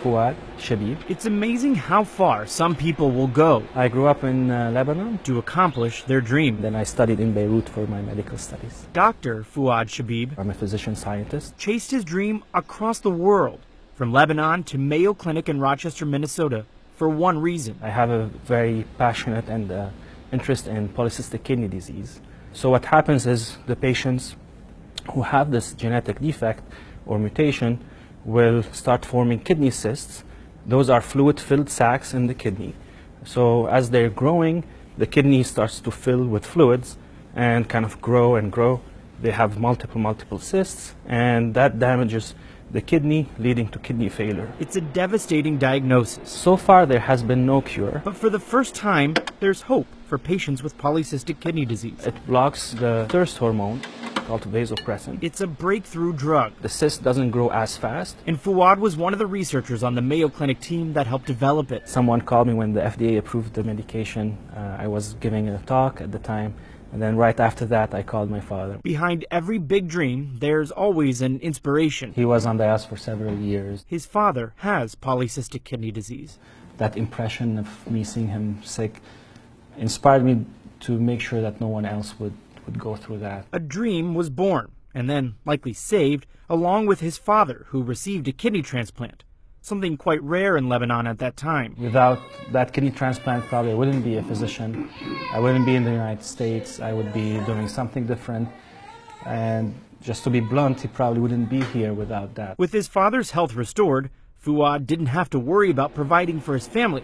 Fouad Chebib. It's amazing how far some people will go I grew up in Lebanon. to accomplish their dream. Then I studied in Beirut for my medical studies. Dr. Fouad Chebib I'm a physician scientist. chased his dream across the world, from Lebanon to Mayo Clinic in Rochester, Minnesota, for one reason. I have a very passionate and interest in polycystic kidney disease. So what happens is the patients who have this genetic defect or mutation will start forming kidney cysts. Those are fluid-filled sacs in the kidney. So as they're growing, the kidney starts to fill with fluids and kind of grow and grow. They have multiple cysts, and that damages the kidney, leading to kidney failure. It's a devastating diagnosis. So far, there has been no cure. But for the first time, there's hope for patients with polycystic kidney disease. It blocks the thirst hormone called vasopressin. It's a breakthrough drug. The cyst doesn't grow as fast. And Fouad was one of the researchers on the Mayo Clinic team that helped develop it. Someone called me when the FDA approved the medication. I was giving a talk at the time, and then right after that, I called my father. Behind every big dream, there's always an inspiration. He was on dialysis for several years. His father has polycystic kidney disease. That impression of me seeing him sick inspired me to make sure that no one else would go through that. A dream was born, and then likely saved, along with his father, who received a kidney transplant, something quite rare in Lebanon at that time. Without that kidney transplant, probably I wouldn't be a physician. I wouldn't be in the United States. I would be doing something different. And just to be blunt, he probably wouldn't be here without that. With his father's health restored, Fouad didn't have to worry about providing for his family.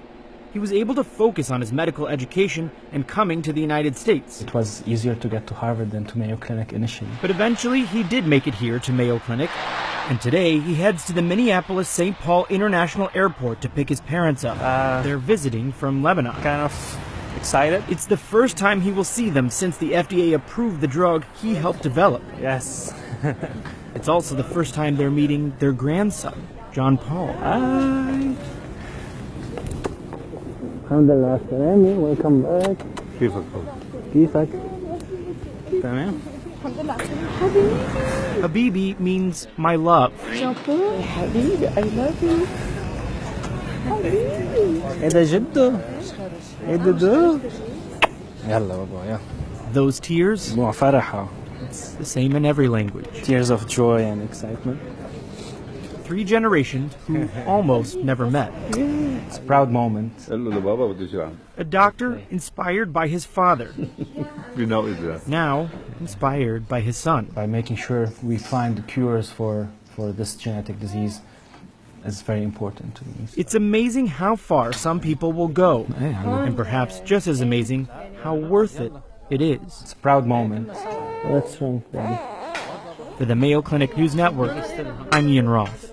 He was able to focus on his medical education and coming to the United States. It was easier to get to Harvard than to Mayo Clinic initially. But eventually, he did make it here to Mayo Clinic. And today, he heads to the Minneapolis-St. Paul International Airport to pick his parents up. They're visiting from Lebanon. Kind of excited. It's the first time he will see them since the FDA approved the drug he helped develop. Yes. It's also the first time they're meeting their grandson, John Paul. Hi. Alhamdulillah, سلامي, welcome back. كيفك؟ تمام. Habibi means my love. حبيبي, I love you. هذا جده. هذا ده. يلا بابا يلا. Those tears, دموع فرحة. it's the same in every language. Tears of joy and excitement. 3 generations who almost never met. It's a proud moment. A doctor inspired by his father, now inspired by his son. By making sure we find cures for this genetic disease is very important to me. It's amazing how far some people will go, and perhaps just as amazing, how worth it is. It's a proud moment. That's wrong, baby. For the Mayo Clinic News Network, I'm Ian Roth.